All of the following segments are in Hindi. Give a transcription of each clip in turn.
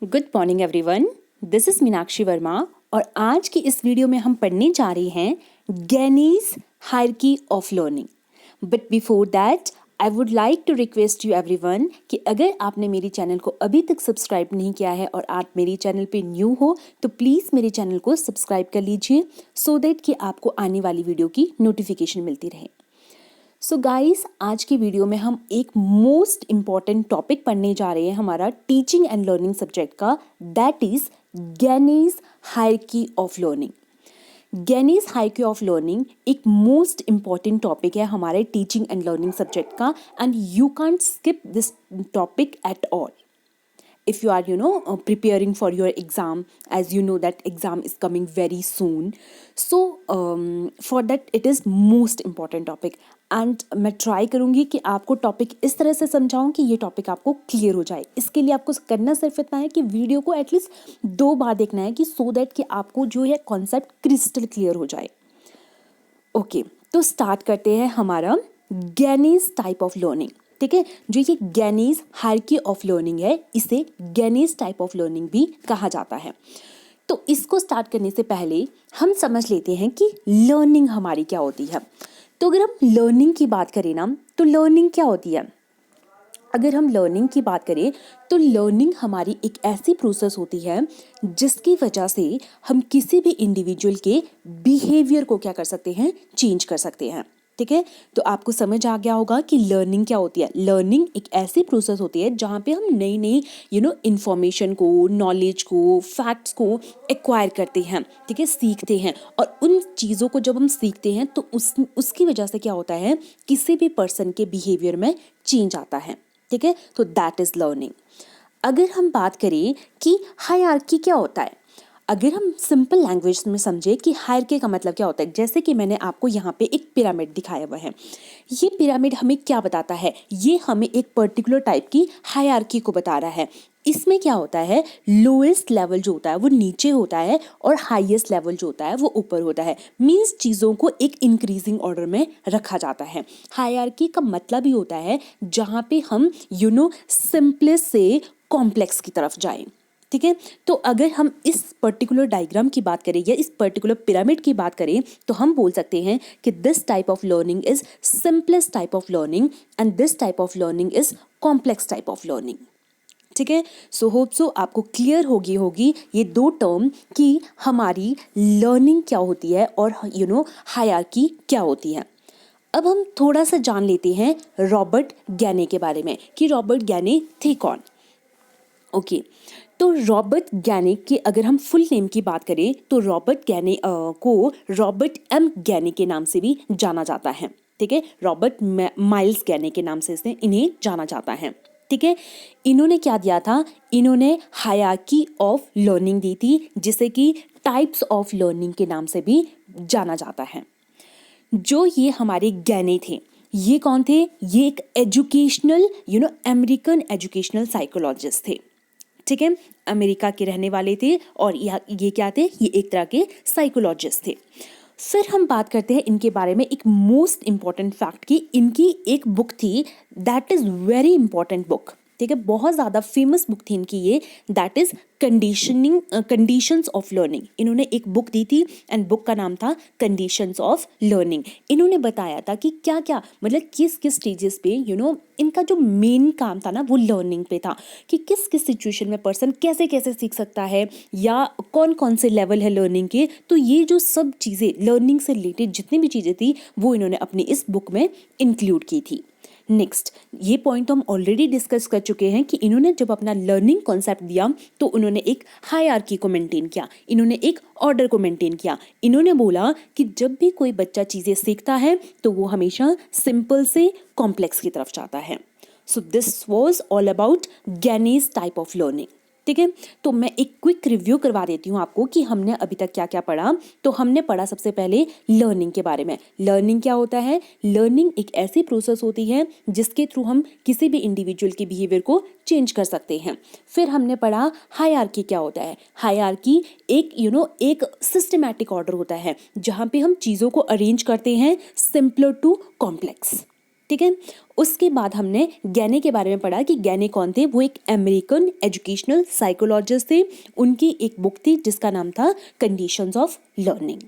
Good morning everyone, this is Meenakshi Verma और आज की इस वीडियो में हम पढ़ने जा रहे हैं Gagne's hierarchy of learning. But before that I would like to request you everyone कि अगर आपने मेरी चैनल को अभी तक सब्सक्राइब नहीं किया है और आप मेरी चैनल पे न्यू हो तो प्लीज़ मेरे चैनल को सब्सक्राइब कर लीजिए सो दैट कि आपको आने वाली वीडियो की नोटिफिकेशन मिलती रहे। सो गाइस, आज की वीडियो में हम एक मोस्ट इम्पॉर्टेंट टॉपिक पढ़ने जा रहे हैं हमारा टीचिंग एंड लर्निंग सब्जेक्ट का, that is Gagne's hierarchy of learning. Gagne's hierarchy of learning एक मोस्ट इम्पॉर्टेंट टॉपिक है हमारे टीचिंग एंड लर्निंग सब्जेक्ट का and you can't skip this topic at all if you are preparing for your exam, as you know that exam is coming very soon. So for that it is most important topic and मैं ट्राई करूँगी कि आपको टॉपिक इस तरह से समझाऊँ कि ये टॉपिक आपको क्लियर हो जाए। इसके लिए आपको करना सिर्फ इतना है कि वीडियो को एटलीस्ट 2 बार देखना है कि सो दैट कि आपको जो है कॉन्सेप्ट क्रिस्टल क्लियर हो जाए। ओके, तो स्टार्ट करते हैं हमारा गैनीज टाइप ऑफ लर्निंग। ठीक है, जो ये गैनीज हायरार्की ऑफ लर्निंग है इसे गैनीज टाइप ऑफ लर्निंग भी कहा जाता है। तो इसको स्टार्ट करने से पहले हम समझ लेते हैं कि लर्निंग हमारी क्या होती है। तो अगर हम लर्निंग की बात करें ना, तो लर्निंग क्या होती है? अगर हम लर्निंग की बात करें तो लर्निंग हमारी एक ऐसी प्रोसेस होती है जिसकी वजह से हम किसी भी इंडिविजुअल के बिहेवियर को क्या कर सकते हैं, चेंज कर सकते हैं। ठीक है, तो आपको समझ आ गया होगा कि लर्निंग क्या होती है। लर्निंग एक ऐसी प्रोसेस होती है जहाँ पे हम नई नई इंफॉर्मेशन को, नॉलेज को, फैक्ट्स को एक्वायर करते हैं। ठीक है, सीखते हैं और उन चीज़ों को जब हम सीखते हैं तो उसकी वजह से क्या होता है, किसी भी पर्सन के बिहेवियर में चेंज आता है। ठीक है, तो दैट इज़ लर्निंग। अगर हम बात करें कि हायरार्की क्या होता है, अगर हम सिंपल लैंग्वेज में समझे कि हायरार्की का मतलब क्या होता है, जैसे कि मैंने आपको यहाँ पे एक पिरामिड दिखाया हुआ है। ये पिरामिड हमें क्या बताता है? ये हमें एक पर्टिकुलर टाइप की हायरार्की को बता रहा है। इसमें क्या होता है, लोएस्ट लेवल जो होता है वो नीचे होता है और हाईएस्ट लेवल जो होता है वो ऊपर होता है। मीन्स चीज़ों को एक इंक्रीजिंग ऑर्डर में रखा जाता है। हायरार्की का मतलब ही होता है जहाँ पे हम सिंपलेस्ट से कॉम्प्लेक्स की तरफ जाएं। ठीक है, तो अगर हम इस पर्टिकुलर डायग्राम की बात करें या इस पर्टिकुलर पिरामिड की बात करें तो हम बोल सकते हैं कि this type of learning is simplest type of learning and this type of learning is complex type of learning. ठीक है, सो होप सो आपको क्लियर होगी ये 2 टर्म कि हमारी लर्निंग क्या होती है और हायरार्की क्या होती है। अब हम थोड़ा सा जान लेते हैं रॉबर्ट गैने के बारे में कि रॉबर्ट गैने थे कौन। ओके, तो रॉबर्ट गैने की अगर हम फुल नेम की बात करें तो रॉबर्ट गैने को रॉबर्ट एम गैने के नाम से भी जाना जाता है। ठीक है, रॉबर्ट माइल्स गैने के नाम से इन्हें जाना जाता है। ठीक है, इन्होंने क्या दिया था, इन्होंने हायरार्की ऑफ लर्निंग दी थी जिसे कि टाइप्स ऑफ लर्निंग के नाम से भी जाना जाता है। जो ये हमारे गैने थे, ये कौन थे? ये एक एजुकेशनल अमेरिकन एजुकेशनल साइकोलॉजिस्ट थे। ठीक है, अमेरिका के रहने वाले थे और ये क्या थे, ये एक तरह के साइकोलॉजिस्ट थे। फिर हम बात करते हैं इनके बारे में एक मोस्ट इंपॉर्टेंट फैक्ट की, इनकी एक बुक थी that is very important book. ठीक है, बहुत ज़्यादा फेमस बुक थी इनकी ये, that is conditions of learning. इन्होंने एक बुक दी थी एंड बुक का नाम था कंडीशंस ऑफ लर्निंग। इन्होंने बताया था कि क्या क्या मतलब किस किस स्टेजेस पे इनका जो मेन काम था ना वो लर्निंग पे था कि किस किस सिचुएशन में पर्सन कैसे कैसे सीख सकता है या कौन कौन से लेवल है लर्निंग के। तो ये जो सब चीज़ें लर्निंग से रिलेटेड जितनी भी चीज़ें थी वो इन्होंने अपनी इस बुक में इंक्लूड की थी। नेक्स्ट, ये पॉइंट तो हम ऑलरेडी डिस्कस कर चुके हैं कि इन्होंने जब अपना लर्निंग कॉन्सेप्ट दिया तो उन्होंने एक हायरार्की को मेंटेन किया, इन्होंने एक ऑर्डर को मेंटेन किया। इन्होंने बोला कि जब भी कोई बच्चा चीज़ें सीखता है तो वो हमेशा सिंपल से कॉम्प्लेक्स की तरफ जाता है। So this was all about Gagne's type of learning. ठीक है, तो मैं एक क्विक रिव्यू करवा देती हूँ आपको कि हमने अभी तक क्या क्या पढ़ा। तो हमने पढ़ा सबसे पहले लर्निंग के बारे में। लर्निंग क्या होता है? लर्निंग एक ऐसी प्रोसेस होती है जिसके थ्रू हम किसी भी इंडिविजुअल के बिहेवियर को चेंज कर सकते हैं। फिर हमने पढ़ा हायरार्की क्या होता है। हायरार्की एक सिस्टमैटिक ऑर्डर होता है जहाँ पे हम चीज़ों को अरेंज करते हैं सिंपलर टू कॉम्प्लेक्स। ठीक है। उसके बाद हमने गैने के बारे में पढ़ा कि गैने कौन थे। वो एक अमेरिकन एजुकेशनल साइकोलॉजिस्ट थे। उनकी एक बुक थी जिसका नाम था कंडीशंस ऑफ लर्निंग।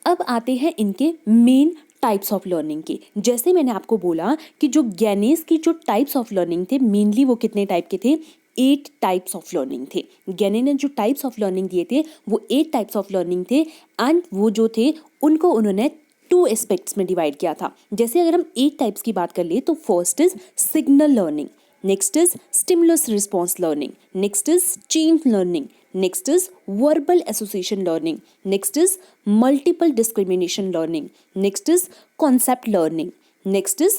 अब आते हैं इनके मेन टाइप्स ऑफ लर्निंग के। जैसे मैंने आपको बोला कि जो गैनेस की जो टाइप्स ऑफ लर्निंग थे, मेनली वो कितने टाइप के थे, 8 टाइप्स ऑफ लर्निंग थे। गैने ने जो टाइप्स ऑफ लर्निंग दिए थे वो 8 टाइप्स ऑफ लर्निंग थे। एंड वो जो थे उनको उन्होंने 2 एस्पेक्ट्स में डिवाइड किया था। जैसे अगर हम 8 टाइप्स की बात कर ले तो first is signal learning, next is stimulus response learning, next is chain learning, next is verbal association learning, next is multiple discrimination learning, next is concept learning, next is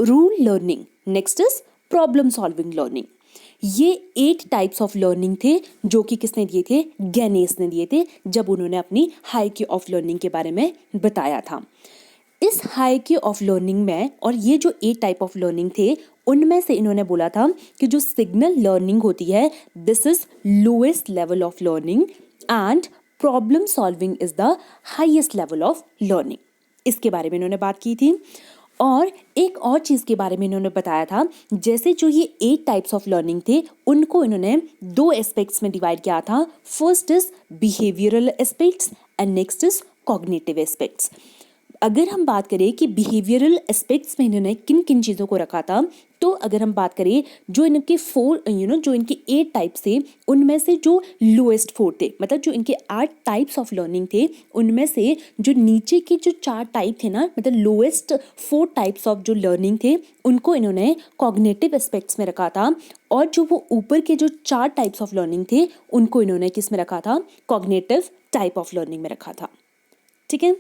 rule learning, next is problem solving learning। ये 8 टाइप्स ऑफ लर्निंग थे जो कि किसने दिए थे, गैनेस ने दिए थे जब उन्होंने अपनी हायरार्की ऑफ लर्निंग के बारे में बताया था। इस हायरार्की ऑफ लर्निंग में और ये जो 8 टाइप ऑफ लर्निंग थे उनमें से इन्होंने बोला था कि जो सिग्नल लर्निंग होती है this is lowest level of learning and problem solving is the highest level of learning. इसके बारे में इन्होंने बात की थी। और एक और चीज़ के बारे में इन्होंने बताया था, जैसे जो ये 8 टाइप्स ऑफ लर्निंग थे उनको इन्होंने 2 एस्पेक्ट्स में डिवाइड किया था। First is behavioural aspects and next is cognitive aspects. अगर हम बात करें कि बिहेवियरल एस्पेक्ट्स में इन्होंने किन किन चीज़ों को रखा था, तो अगर हम बात करें जो इनके 4 जो इनके 8 टाइप्स थे उनमें से जो लोएस्ट 4 थे, मतलब जो इनके 8 टाइप्स ऑफ लर्निंग थे उनमें से जो नीचे के जो 4 टाइप थे ना, मतलब लोएस्ट 4 टाइप्स ऑफ जो लर्निंग थे उनको इन्होंने कॉग्निटिव एस्पेक्ट्स में रखा था। और जो वो ऊपर के जो 4 टाइप्स ऑफ लर्निंग थे उनको इन्होंने किस में रखा था, कॉग्निटिव टाइप ऑफ लर्निंग में रखा था। ठीक है।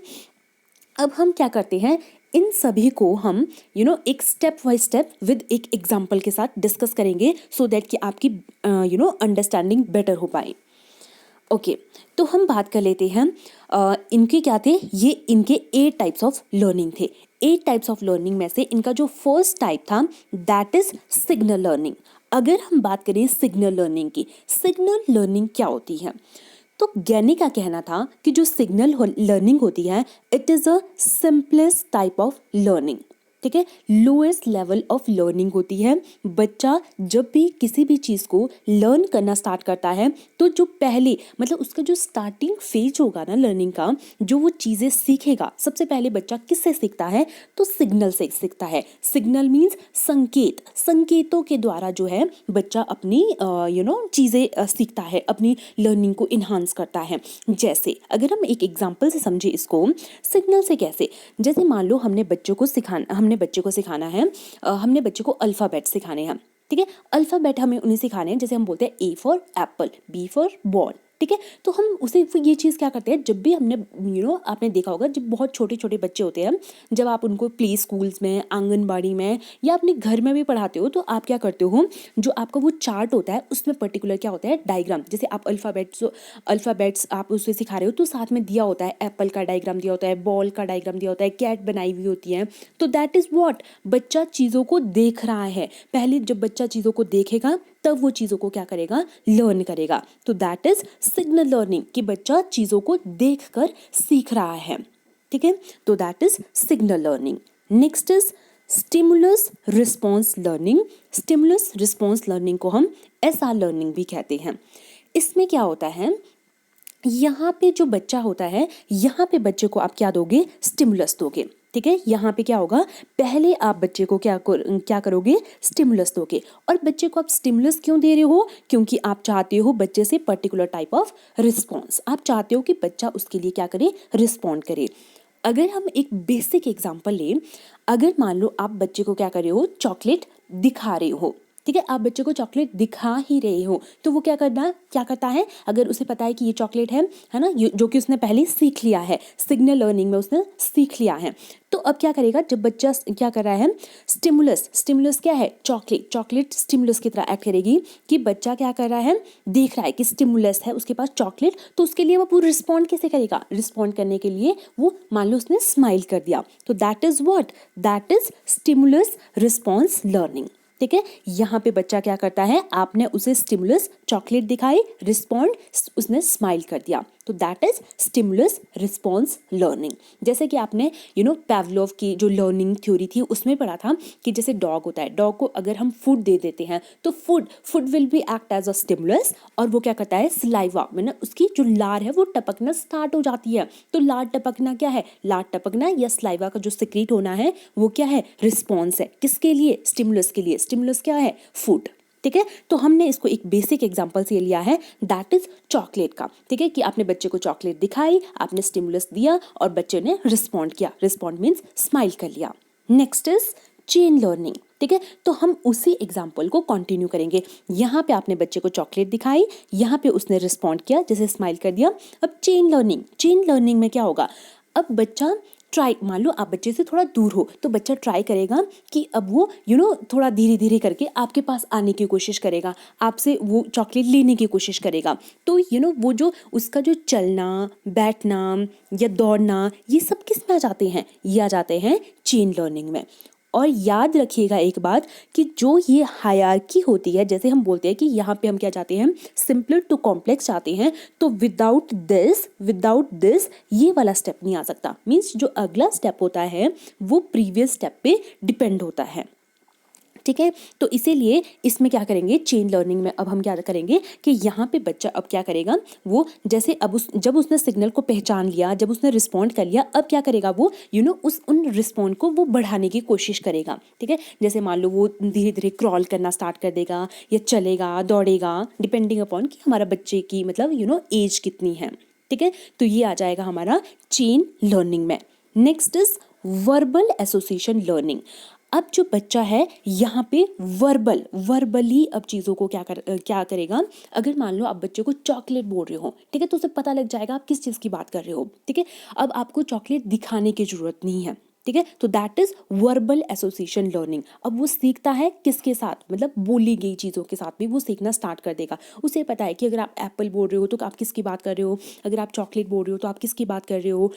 अब हम क्या करते हैं, इन सभी को हम एक स्टेप बाय स्टेप विद एक एग्जाम्पल के साथ डिस्कस करेंगे सो दैट कि आपकी अंडरस्टैंडिंग बेटर हो पाए। ओके, तो हम बात कर लेते हैं इनके क्या थे, ये इनके 8 टाइप्स ऑफ लर्निंग थे। 8 टाइप्स ऑफ लर्निंग में से इनका जो फर्स्ट टाइप था दैट इज सिग्नल लर्निंग। अगर हम बात करें सिग्नल लर्निंग की, सिग्नल लर्निंग क्या होती है, तो गैनी का कहना था कि जो सिग्नल लर्निंग होती है it is a simplest type of learning. ठीक है, लोएस्ट लेवल ऑफ लर्निंग होती है। बच्चा जब भी किसी भी चीज़ को लर्न करना स्टार्ट करता है तो जो पहले मतलब उसका जो स्टार्टिंग फेज होगा ना लर्निंग का, जो वो चीज़ें सीखेगा, सबसे पहले बच्चा किससे सीखता है, तो सिग्नल से सीखता है। सिग्नल मीन्स संकेत, संकेतों के द्वारा जो है बच्चा अपनी चीज़ें सीखता है, अपनी लर्निंग को इन्हांस करता है। जैसे अगर हम एक एग्जाम्पल से समझे इसको, सिग्नल से कैसे, जैसे मान लो हमने बच्चे को सिखाना है, हमने बच्चे को अल्फ़ाबेट सिखाने हैं। ठीक है, अल्फ़ाबेट हमें उन्हें सिखाने हैं, जैसे हम बोलते हैं A for apple, B for ball. ठीक है, तो हम उसे ये चीज़ क्या करते हैं, जब भी हमने आपने देखा होगा जब बहुत छोटे छोटे बच्चे होते हैं, जब आप उनको प्ले स्कूल्स में, आंगनबाड़ी में या अपने घर में भी पढ़ाते हो, तो आप क्या करते हो, जो आपका वो चार्ट होता है उसमें पर्टिकुलर क्या होता है, डायग्राम। जैसे आप अल्फ़ाबेट्स आप उसे सिखा रहे हो तो साथ में दिया होता है, एप्पल का डायग्राम दिया होता है, बॉल का डायग्राम दिया होता है, कैट बनाई हुई होती है। तो दैट इज़ व्हाट, बच्चा चीज़ों को देख रहा है। पहले जब बच्चा चीज़ों को देखेगा तब वो चीज़ों को क्या करेगा, लर्न करेगा। तो दैट इज सिग्नल लर्निंग, कि बच्चा चीज़ों को देखकर सीख रहा है। ठीक है, तो that is signal learning. Next is stimulus response learning. Stimulus response learning को हम SR लर्निंग भी कहते हैं। इसमें क्या होता है, यहाँ पे जो बच्चा होता है, यहाँ पे बच्चे को आप क्या दोगे, स्टिमुलस दोगे। ठीक है, यहाँ पे क्या होगा, पहले आप बच्चे को क्या करोगे, स्टिमुलस दोगे। और बच्चे को आप स्टिमुलस क्यों दे रहे हो, क्योंकि आप चाहते हो बच्चे से पर्टिकुलर टाइप ऑफ रिस्पॉन्स, आप चाहते हो कि बच्चा उसके लिए क्या करे, रिस्पॉन्ड करे। अगर हम एक बेसिक एग्जांपल लें, अगर मान लो आप बच्चे को क्या कर रहे हो, चॉकलेट दिखा रहे हो। ठीक है, आप बच्चे को चॉकलेट दिखा ही रहे हो, तो वो क्या करता है, अगर उसे पता है कि ये चॉकलेट है ना, जो कि उसने पहले सीख लिया है, सिग्नल लर्निंग में उसने सीख लिया है। तो अब क्या करेगा, जब बच्चा क्या कर रहा है, स्टिमुलस क्या है, चॉकलेट स्टिमुलस की तरह एक्ट करेगी, कि बच्चा क्या कर रहा है, देख रहा है कि स्टिमुलस है उसके पास चॉकलेट, तो उसके लिए वो पूरा रिस्पॉन्ड कैसे करेगा, रिस्पॉन्ड करने के लिए वो मान लो उसने स्माइल कर दिया। तो that is what, that is stimulus response learning. ठीक है, यहाँ पे बच्चा क्या करता है, आपने उसे स्टिमुलस चॉकलेट दिखाई, रिस्पॉन्ड उसने स्माइल कर दिया। तो that is stimulus response learning. जैसे कि आपने पैवलोव की जो लर्निंग थ्योरी थी उसमें पढ़ा था कि जैसे डॉग होता है, डॉग को अगर हम फूड दे देते हैं तो food will be act as a stimulus, और वो क्या करता है, सलाइवा मैंने उसकी जो लार है वो टपकना स्टार्ट हो जाती है। तो लार टपकना क्या है, लार टपकना या सलाइवा का जो सिक्रीट होना है वो क्या है, रिस्पॉन्स है। किसके लिए, स्टिमुलस के लिए। स्टिमुलस क्या है, फूड। ठीक है, तो हमने इसको एक बेसिक एग्जांपल से लिया है, दैट इज चॉकलेट का। ठीक है, कि आपने बच्चे को चॉकलेट दिखाई, आपने स्टिमुलस दिया और बच्चे ने रिस्पॉन्ड किया। रिस्पॉन्ड मीन्स स्माइल कर लिया। Next is chain learning. ठीक है, तो हम उसी एग्जाम्पल को कंटिन्यू करेंगे। यहाँ पे आपने बच्चे को चॉकलेट दिखाई, यहाँ पे उसने रिस्पॉन्ड किया, जैसे स्माइल कर दिया। अब चेन लर्निंग में क्या होगा, अब बच्चा ट्राई, मान लो आप बच्चे से थोड़ा दूर हो तो बच्चा ट्राई करेगा कि अब वो थोड़ा धीरे धीरे करके आपके पास आने की कोशिश करेगा, आपसे वो चॉकलेट लेने की कोशिश करेगा। तो वो जो उसका जो चलना, बैठना या दौड़ना, ये सब किस में आ जाते हैं, ये आ जाते हैं चेन लर्निंग में। और याद रखिएगा एक बात कि जो ये हायरार्की होती है, जैसे हम बोलते हैं कि यहाँ पे हम क्या चाहते हैं, सिंपलर टू कॉम्प्लेक्स चाहते हैं, तो विदाउट दिस ये वाला स्टेप नहीं आ सकता। मीन्स जो अगला स्टेप होता है वो प्रीवियस स्टेप पे डिपेंड होता है। ठीक है, तो इसीलिए इसमें क्या करेंगे, चेन लर्निंग में अब हम क्या करेंगे कि यहाँ पे बच्चा अब क्या करेगा, वो जैसे अब जब उसने सिग्नल को पहचान लिया, जब उसने रिस्पॉन्ड कर लिया, अब क्या करेगा वो उन रिस्पॉन्ड को वो बढ़ाने की कोशिश करेगा। ठीक है, जैसे मान लो वो धीरे धीरे क्रॉल करना स्टार्ट कर देगा या चलेगा, दौड़ेगा, डिपेंडिंग अपॉन कि हमारा बच्चे की मतलब एज कितनी है। ठीक है, तो ये आ जाएगा हमारा चेन लर्निंग में। Next is verbal association learning. अब जो बच्चा है यहाँ पे वर्बली अब चीज़ों को क्या करेगा, अगर मान लो आप बच्चे को चॉकलेट बोल रहे हो, ठीक है, तो उसे पता लग जाएगा आप किस चीज़ की बात कर रहे हो। ठीक है, अब आपको चॉकलेट दिखाने की जरूरत नहीं है। ठीक है, तो that is verbal association learning. अब वो सीखता है किसके साथ, मतलब बोली गई चीज़ों के साथ भी वो सीखना स्टार्ट कर देगा। उसे पता है कि अगर आप एप्पल बोल रहे हो तो आप किसकी बात कर रहे हो, अगर आप चॉकलेट बोल रहे हो तो आप किसकी बात कर रहे हो,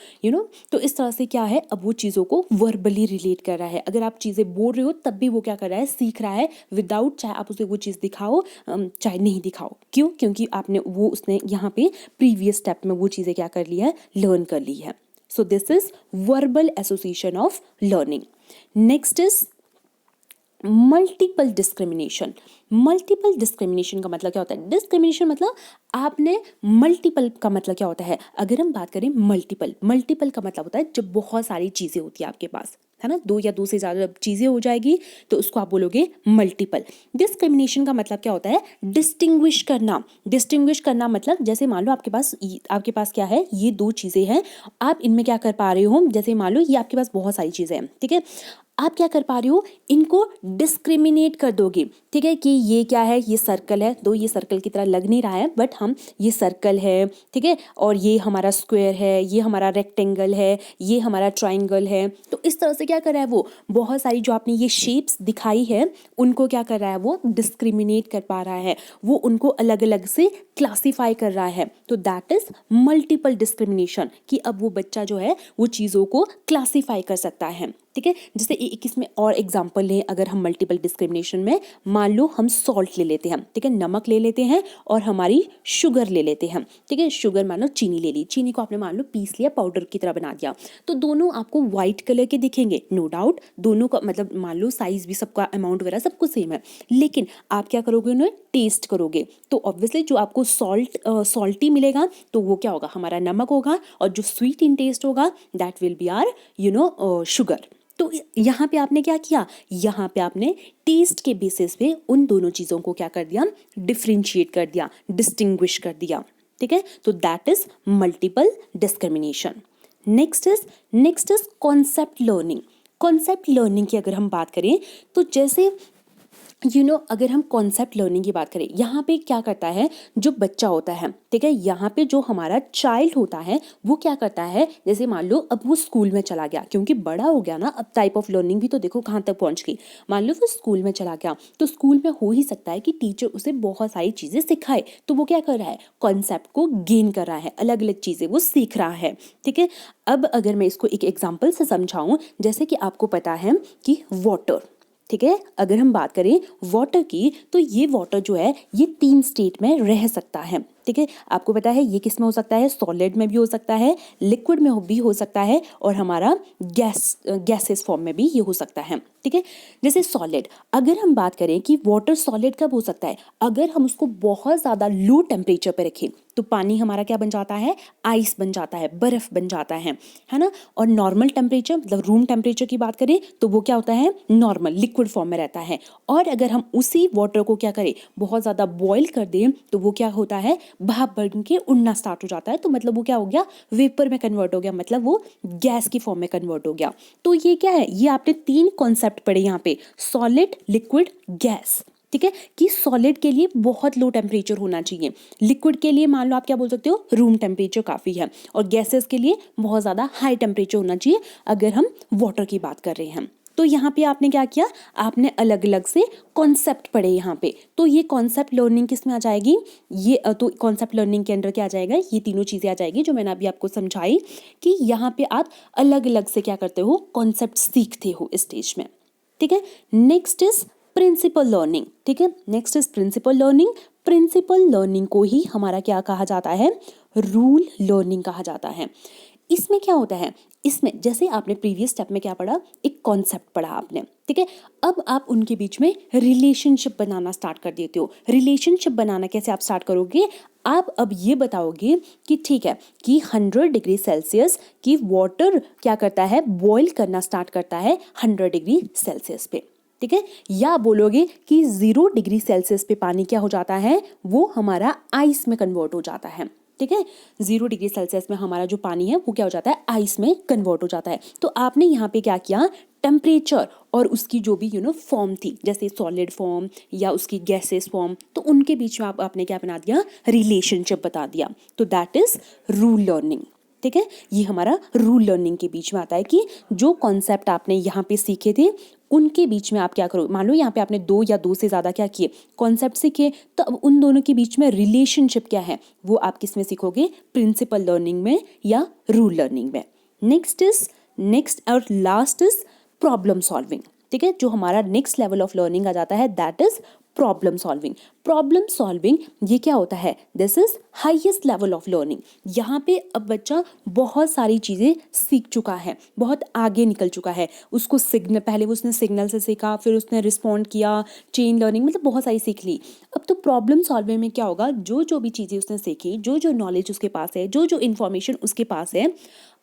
तो इस तरह से क्या है, अब वो चीज़ों को वर्बली रिलेट कर रहा है। अगर आप चीज़ें बोल रहे हो तब भी वो क्या कर रहा है, सीख रहा है, विदाउट चाहे आप उसे वो चीज़ दिखाओ चाहे नहीं दिखाओ। क्यों, क्योंकि उसने यहाँ पे प्रीवियस स्टेप में वो चीज़ें क्या कर ली है, लर्न कर ली है। So this is verbal association of learning. Next is multiple discrimination. Multiple discrimination का मतलब क्या होता है, डिस्क्रिमिनेशन मतलब आपने, मल्टीपल का मतलब क्या होता है, अगर हम बात करें मल्टीपल का मतलब होता है जब बहुत सारी चीज़ें होती है आपके पास, है ना, दो या दो से ज़्यादा चीज़ें हो जाएगी तो उसको आप बोलोगे मल्टीपल। डिस्क्रिमिनेशन का मतलब क्या होता है, डिस्टिंग्विश करना मतलब जैसे मान लो आपके पास क्या है, ये दो चीज़ें हैं, आप इनमें क्या कर पा रहे हो, जैसे मान लो ये आपके पास बहुत सारी चीज़ें हैं, ठीक है, आप क्या कर पा रहे हो, इनको डिस्क्रिमिनेट कर दोगे। ठीक है, कि ये क्या है, ये सर्कल है, दो ये सर्कल की तरह लग नहीं रहा है बट हम ये सर्कल है, ठीक है, और ये हमारा स्क्वायर है, ये हमारा रेक्टेंगल है, ये हमारा ट्राइंगल है। तो इस तरह से क्या कर रहा है, वो बहुत सारी जो आपने ये शेप्स दिखाई है उनको क्या कर रहा है, वो डिस्क्रिमिनेट कर पा रहा है, वो उनको अलग अलग से क्लासीफाई कर रहा है। तो दैट इज मल्टीपल डिस्क्रिमिनेशन, कि अब वो बच्चा जो है वो चीज़ों को क्लासीफाई कर सकता है। ठीक है, जैसे एक इसमें और एग्जांपल लें, अगर हम मल्टीपल डिस्क्रिमिनेशन में, मान लो हम सॉल्ट ले लेते हैं, ठीक है, नमक ले लेते हैं और हमारी शुगर ले लेते हैं। ठीक है, शुगर मान लो चीनी ले ली, चीनी को आपने मान लो पीस लिया, पाउडर की तरह बना दिया, तो दोनों आपको व्हाइट कलर के दिखेंगे, नो डाउट, दोनों का मतलब मान लो साइज भी सबका, अमाउंट वगैरह सब कुछ सेम है, लेकिन आप क्या करोगे, उन्हें टेस्ट करोगे तो ऑब्वियसली जो आपको सॉल्टी मिलेगा तो वो क्या होगा, हमारा नमक होगा, और जो स्वीट इन टेस्ट होगा that will be are sugar. तो यहाँ पे आपने क्या किया, यहाँ पे आपने टेस्ट के बेसिस पे उन दोनों चीज़ों को क्या कर दिया, डिफ्रेंशिएट कर दिया, डिस्टिंग्विश कर दिया। ठीक है, तो that is multiple discrimination. Next is concept learning. Concept learning की अगर हम बात करें तो जैसे अगर हम कॉन्सेप्ट लर्निंग की बात करें, यहाँ पे क्या करता है, जो बच्चा होता है, ठीक है, यहाँ पे जो हमारा चाइल्ड होता है वो क्या करता है, जैसे मान लो अब वो स्कूल में चला गया, क्योंकि बड़ा हो गया ना, अब टाइप ऑफ लर्निंग भी तो देखो कहाँ तक पहुँच गई। मान लो वो स्कूल में चला गया तो स्कूल में हो ही सकता है कि टीचर उसे बहुत सारी चीज़ें सिखाए, तो वो क्या कर रहा है, कॉन्सेप्ट को गेन कर रहा है, अलग अलग चीज़ें वो सीख रहा है। ठीक है, अब अगर मैं इसको एक एग्जाम्पल से समझाऊँ, जैसे कि आपको पता है कि वाटर, ठीक है, अगर हम बात करें वाटर की, तो ये वाटर जो है ये 3 स्टेट में रह सकता है। ठीक है, आपको पता है ये किस में हो सकता है, सॉलिड में भी हो सकता है, लिक्विड में भी हो सकता है, और हमारा गैसेस फॉर्म में भी ये हो सकता है। ठीक है, जैसे सॉलिड, अगर हम बात करें कि वाटर सॉलिड कब हो सकता है, अगर हम उसको बहुत ज़्यादा लो टेम्परेचर पे रखें तो पानी हमारा क्या बन जाता है, आइस बन जाता है, बर्फ बन जाता है ना। और नॉर्मल टेम्परेचर मतलब रूम टेम्परेचर की बात करें तो वो क्या होता है, नॉर्मल लिक्विड फॉर्म में रहता है। और अगर हम उसी वाटर को क्या करें, बहुत ज़्यादा बॉईल कर दें तो वो क्या होता है, भाप बन के उड़ना स्टार्ट हो जाता है। तो मतलब वो क्या हो गया, वेपर में कन्वर्ट हो गया, मतलब वो गैस की फॉर्म में कन्वर्ट हो गया। तो ये क्या है, ये आपने 3 कॉन्सेप्ट पढ़े यहाँ पे, सॉलिड, लिक्विड, गैस। ठीक है, कि सॉलिड के लिए बहुत लो टेम्परेचर होना चाहिए, लिक्विड के लिए मान लो आप क्या बोल सकते हो, रूम टेम्परेचर काफ़ी है, और गैसेस के लिए बहुत ज़्यादा हाई टेम्परेचर होना चाहिए अगर हम वाटर की बात कर रहे हैं। तो यहाँ पे आपने क्या किया, आपने अलग अलग से कॉन्सेप्ट पढ़े यहाँ पे। तो ये कॉन्सेप्ट लर्निंग किस में आ जाएगी, ये तो कॉन्सेप्ट लर्निंग के अंदर क्या आ जाएगा, ये तीनों चीज़ें आ जाएगी जो मैंने अभी आपको समझाई, कि यहाँ पे आप अलग अलग से क्या करते हो, कॉन्सेप्ट सीखते हो इस स्टेज में। ठीक है, नेक्स्ट इज प्रिंसिपल लर्निंग। ठीक है, next is principle learning. Principle learning को ही हमारा क्या कहा जाता है, रूल लर्निंग कहा जाता है। इसमें क्या होता है, इसमें जैसे आपने प्रीवियस स्टेप में क्या पढ़ा, एक कॉन्सेप्ट पढ़ा आपने। ठीक है, अब आप उनके बीच में रिलेशनशिप बनाना स्टार्ट कर देते हो। रिलेशनशिप बनाना कैसे आप स्टार्ट करोगे, आप अब ये बताओगे कि ठीक है कि 100 डिग्री सेल्सियस की वाटर क्या करता है, बॉईल करना स्टार्ट करता है 100 डिग्री सेल्सियस पे। ठीक है, या बोलोगे कि 0 डिग्री सेल्सियस पे पानी क्या हो जाता है, वो हमारा आइस में कन्वर्ट हो जाता है। ठीक है, 0 डिग्री सेल्सियस में हमारा जो पानी है वो क्या हो जाता है, आइस में कन्वर्ट हो जाता है। तो आपने यहाँ पे क्या किया, टेम्परेचर और उसकी जो भी फॉर्म थी, जैसे सॉलिड फॉर्म या उसकी गैसेस फॉर्म, तो उनके बीच में आपने क्या बना दिया, रिलेशनशिप बता दिया। तो दैट इज रूल लर्निंग। ठीक है, ये हमारा रूल लर्निंग के बीच में आता है कि जो कॉन्सेप्ट आपने यहाँ पे सीखे थे उनके बीच में आप क्या करो, मान लो यहाँ पे आपने 2 या 2 से ज़्यादा क्या किए, कॉन्सेप्ट सीखे, तो अब उन दोनों के बीच में रिलेशनशिप क्या है वो आप किस में सीखोगे, प्रिंसिपल लर्निंग में या रूल लर्निंग में। नेक्स्ट और लास्ट इज प्रॉब्लम सॉल्विंग। ठीक है, जो हमारा नेक्स्ट लेवल ऑफ लर्निंग आ जाता है that is problem solving. Problem solving ये क्या होता है, this is highest level of learning. यहाँ पे अब बच्चा बहुत सारी चीज़ें सीख चुका है, बहुत आगे निकल चुका है। उसको सिग्नल, पहले वो उसने सिग्नल से सीखा, फिर उसने रिस्पॉन्ड किया, चेन लर्निंग, मतलब बहुत सारी सीख ली। अब तो प्रॉब्लम सॉल्विंग में क्या होगा, जो जो भी चीज़ें उसने सीखी, जो जो नॉलेज उसके पास है, जो जो इन्फॉर्मेशन उसके पास है,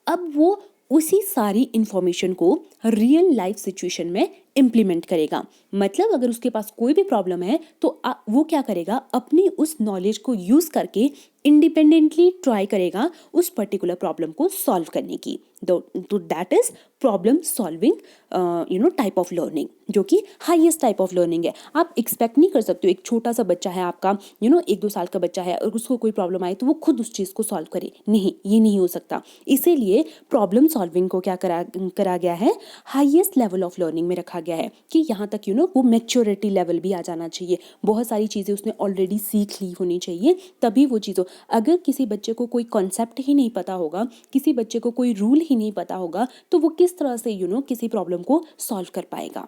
अब वो उसी सारी इंफॉर्मेशन को रियल लाइफ सिचुएशन में इम्प्लीमेंट करेगा। मतलब अगर उसके पास कोई भी प्रॉब्लम है तो वो क्या करेगा, अपनी उस नॉलेज को यूज़ करके इंडिपेंडेंटली ट्राई करेगा उस पर्टिकुलर प्रॉब्लम को सॉल्व करने की। तो that is problem solving type of learning, जो कि हाईएस्ट टाइप ऑफ लर्निंग है। आप एक्सपेक्ट नहीं कर सकते हो एक छोटा सा बच्चा है आपका, 1-2 साल का बच्चा है, और उसको कोई प्रॉब्लम आए तो वो खुद उस चीज़ को सॉल्व करे, नहीं, ये नहीं हो सकता। इसीलिए प्रॉब्लम सॉल्विंग को क्या करा गया है, हाईएस्ट लेवल ऑफ लर्निंग में रखा गया है कि यहाँ तक वो मैच्योरिटी लेवल भी आ जाना चाहिए। बहुत सारी चीज़ें उसने ऑलरेडी सीख ली होनी चाहिए, तभी वो चीज़ों, अगर किसी बच्चे को कोई कॉन्सेप्ट ही नहीं पता होगा, किसी बच्चे को कोई रूल ही नहीं पता होगा, तो वो किस तरह से किसी प्रॉब्लम को सॉल्व कर पाएगा।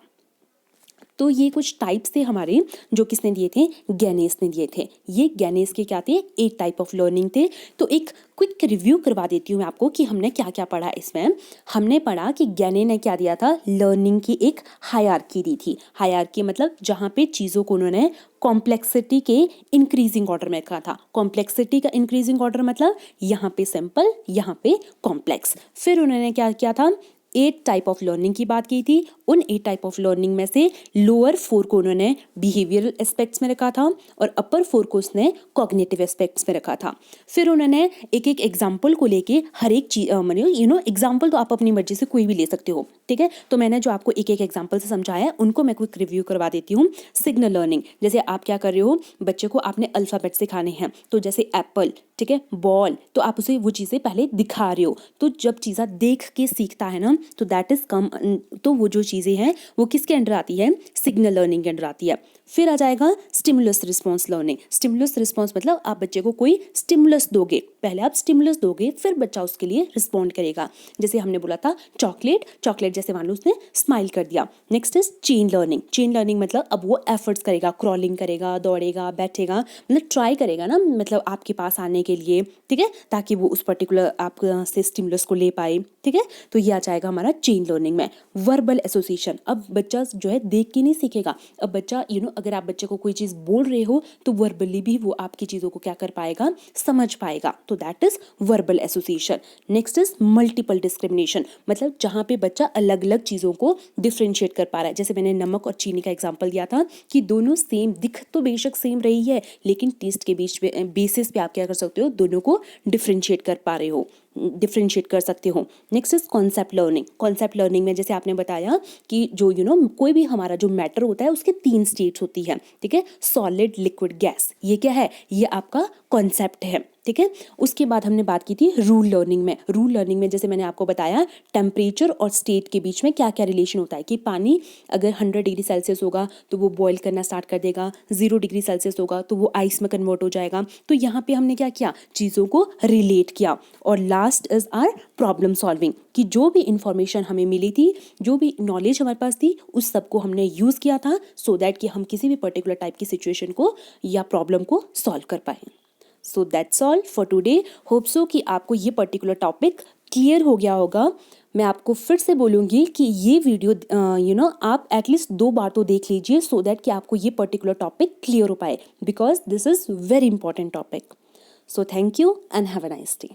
तो ये कुछ टाइप्स थे हमारे, जो किसने दिए थे, गैनेस ने दिए थे। ये गैनेस के क्या थे, 8 टाइप ऑफ लर्निंग थे। तो एक क्विक रिव्यू करवा देती हूँ मैं आपको कि हमने क्या क्या पढ़ा इसमें। हमने पढ़ा कि गैने ने क्या दिया था, लर्निंग की एक हायरार्की दी थी। हायरार्की मतलब जहाँ पे चीज़ों को उन्होंने कॉम्प्लेक्सिटी के इंक्रीजिंग ऑर्डर में रखा था। कॉम्प्लेक्सिटी का इंक्रीजिंग ऑर्डर मतलब यहाँ पे सिंपल, यहाँ पे कॉम्प्लेक्स। फिर उन्होंने क्या किया था, 8 टाइप ऑफ लर्निंग की बात की थी। उन 8 टाइप ऑफ लर्निंग में से लोअर 4 को उन्होंने बिहेवियरल एस्पेक्ट्स में रखा था और अपर 4 को उसने कॉग्निटिव एस्पेक्ट्स में रखा था। फिर उन्होंने एक एक एग्जाम्पल को लेके हर एक चीज एग्जाम्पल तो आप अपनी मर्जी से कोई भी ले सकते हो, ठीक है। तो मैंने जो आपको एक एक एग्जाम्पल से समझाया है उनको मैं क्विक रिव्यू करवा देती हूँ। सिग्नल लर्निंग, जैसे आप क्या कर रहे हो, बच्चे को आपने अल्फ़ाबेट सिखाने हैं, तो जैसे एप्पल, ठीक है, बॉल, तो आप उसे वो चीज़ें पहले दिखा रहे हो। तो जब चीज़ा देख के सीखता है ना, तो दैट इज कम, तो वो जो चीज़ें हैं वो किसके अंडर आती है, सिग्नल लर्निंग के अंडर आती है। फिर आ जाएगा stimulus response learning. Stimulus response मतलब आप बच्चे को कोई स्टिमुलस दोगे, पहले आप स्टिमुलस दोगे फिर बच्चा उसके लिए रिस्पॉन्ड करेगा। जैसे हमने बोला था चॉकलेट, चॉकलेट जैसे मान लो उसने स्माइल कर दिया। Next is chain learning. Chain learning मतलब अब वो एफर्ट्स करेगा, क्रॉलिंग करेगा, दौड़ेगा, बैठेगा, मतलब ट्राई करेगा ना, मतलब आपके पास आने के लिए, ठीक है, ताकि वो उस पर्टिकुलर आप से स्टिमुलस को ले पाए, ठीक है। तो ये आ जाएगा हमारा चेन लर्निंग में। वर्बल एसोसिएशन, अब बच्चा जो है देख के नहीं सीखेगा, अब बच्चा अगर आप बच्चे को कोई चीज़ बोल रहे हो तो वर्बली भी वो आपकी चीज़ों को क्या कर पाएगा, समझ पाएगा। तो that is verbal association. Next is multiple discrimination, मतलब जहाँ पे बच्चा अलग अलग चीज़ों को डिफ्रेंशिएट कर पा रहा है। जैसे मैंने नमक और चीनी का एग्जाम्पल दिया था कि दोनों सेम दिख तो बेशक सेम रही है, लेकिन टेस्ट के बीच बेसिस पे आप क्या कर सकते हो, दोनों को डिफ्रेंशिएट कर पा रहे हो, डिफ्रेंशिएट कर सकते हो। Next is concept learning. Concept learning में जैसे आपने बताया कि जो कोई भी हमारा जो मैटर होता है उसके 3 स्टेट्स होती है, ठीक है, सॉलिड, लिक्विड, गैस। ये क्या है, ये आपका कॉन्सेप्ट है, ठीक है। उसके बाद हमने बात की थी रूल लर्निंग में। रूल लर्निंग में जैसे मैंने आपको बताया टेम्परेचर और स्टेट के बीच में क्या क्या रिलेशन होता है, कि पानी अगर 100 डिग्री सेल्सियस होगा तो वो बॉयल करना स्टार्ट कर देगा, 0 डिग्री सेल्सियस होगा तो वो आइस में कन्वर्ट हो जाएगा। तो यहाँ पे हमने क्या किया, चीज़ों को रिलेट किया। और last is our problem solving, कि जो भी इंफॉर्मेशन हमें मिली थी, जो भी नॉलेज हमारे पास थी, उस सब को हमने यूज़ किया था सो दैट कि हम किसी भी पर्टिकुलर टाइप की सिचुएशन को या प्रॉब्लम को सॉल्व कर पाए। So that's all for today. Hope so कि आपको ये पर्टिकुलर टॉपिक क्लियर हो गया होगा। मैं आपको फिर से बोलूँगी कि ये वीडियो आप एटलीस्ट 2 बार तो देख लीजिए सो दैट कि आपको ये पर्टिकुलर टॉपिक क्लियर हो पाए, because this is very important topic. So thank you and have a nice day.